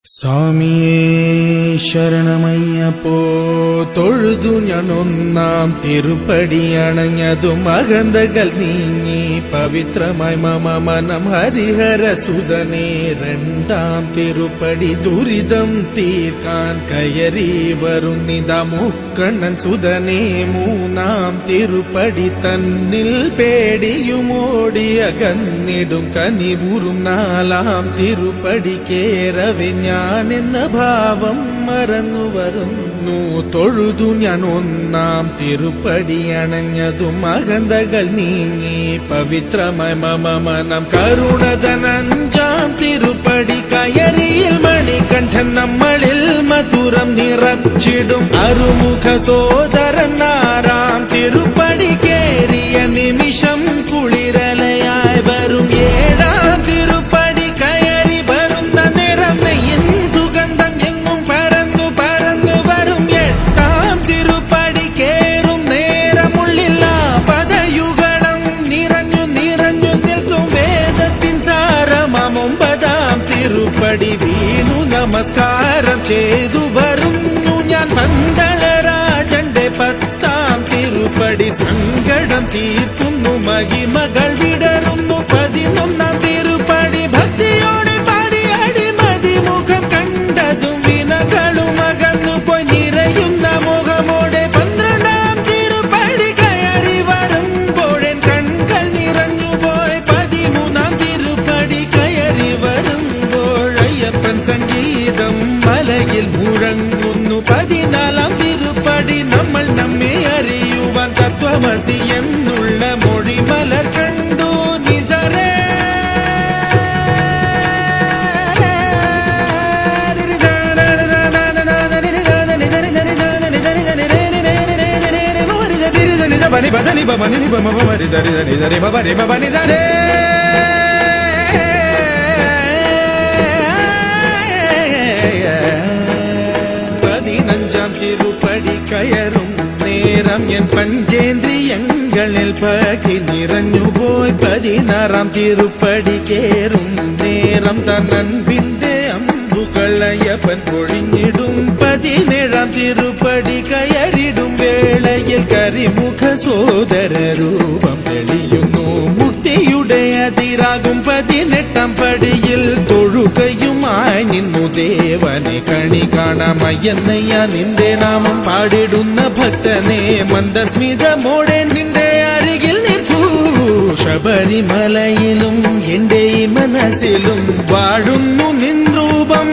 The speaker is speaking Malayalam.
സ്വാമിയേ ശരണമയ്യപ്പോ തൊഴുതു ഞാൻ ഒന്നാം തിരുപ്പടി അണഞ്ഞതും അകന്തകൾ നീങ്ങി പവിത്രമായി മമ മനം ഹരിഹരസുതനേ രണ്ടാം തിരുപ്പടി ദുരിതം തീർക്കാൻ കയറി വരുന്നിതാ മുക്കണ്ണൻ സുതനേ മൂന്നാം തിരുപ്പടി തന്നിൽ പേടിയുമോടി അകന്നിടും കനിവുറും നാലാം തിരുപ്പടി കേറവെ ഞാൻ എന്ന ഭാവം മറന്നു വരുന്നു തൊഴുതു ഞാൻ ഒന്നാം തിരുപ്പടി അണഞ്ഞതും അകന്തകൾ നീങ്ങി പവിത്രമായി മമ മനം കരുണതൻ അഞ്ചാം തിരുപ്പടി കയറിയിൽ മണികണ്ഠൻ നമ്മളിൽ മധുരം നിറച്ചിടും അറുമുഖ സോദരൻ ആറാം തിരുപ്പടി കേറിയ നിമിഷം കുളിരലയായി വരും ഏഴാം തിരുപ്പടി കയറി വരുന്ന നിറം നെയ്യിൻ സുഗന്ധം എങ്ങും പരന്നു പരന്നു വരും എട്ടാം തിരുപ്പടി കേറും നേരമുള്ളിൽ പദയുഗളം നിറഞ്ഞു നിറഞ്ഞു നിൽക്കും വേദത്തിൻ സാരമാം ഒമ്പതാം തിരുപ്പടി വീണു നമസ്കാരം ചെയ്തു വരുന്നു ഞാൻ പന്തളരാജന്റെ പത്താം തിരുപ്പടി സങ്കടം തീർക്കുന്നു മഹിമകൾ വിടരുന്നു പതിനൊന്നാം തിരുപ്പടി ഭക്തിയോടെ പാടി അടിമതി മുഖം കണ്ടതും വിനകളും അകന്നു പോയി നിറയുന്ന മുഖമോടെ പന്ത്രണ്ടാം തിരുപ്പടി കയറി വരുമ്പോഴൻ കൺകൾ നിറഞ്ഞു പോയി പതിമൂന്നാം തിരുപ്പടി കയറി വരുമ്പോഴയ്യപ്പൻ സംഗീതം മലയിൽ മുഴങ്ങുന്നു പതിനാലാം തിരുപ്പടി നമ്മൾ നമ്മെ അറിയുവാൻ തത്വമസി എന്നുള്ള മൊഴി മലർ കണ്ടു നിജരേ ബനി ബനി ബനി ബമരി ദരി ദരി ദരി ബരി ബനി ദരേ പതിനഞ്ചാം തിരുപ്പടി കയറും നേരം എൻ പഞ്ചേന്ദ്രിയങ്ങളിൽ പകി നിറഞ്ഞുപോയി പതിനാറാം തിരുപ്പടി കേറും നേരം തന്നൻപിന്റെ അമ്പുകളയ്യപ്പൻ പൊഴിഞ്ഞിടും പതിനേഴാം തിരുപ്പടി കയറിടും വേളയിൽ കരിമുഖ സോദര രൂപം തെളിയുന്നു മുക്തിയുടെ അതിരാകും പതിനെട്ടാം പടിയിൽ തൊഴുകയുമായി നിന്നു ദേവനെ കണി കാണാമയ്യന്നയ്യ നിന്റെ നാമം പാടിടുന്ന ഭക്തനെ മന്ദസ്മിതമോടെ നിന്റെ അരികിൽ നിൽക്കൂ ശബരിമലയിലും എന്റെ മനസ്സിലും വാഴുന്നു നിൻ രൂപം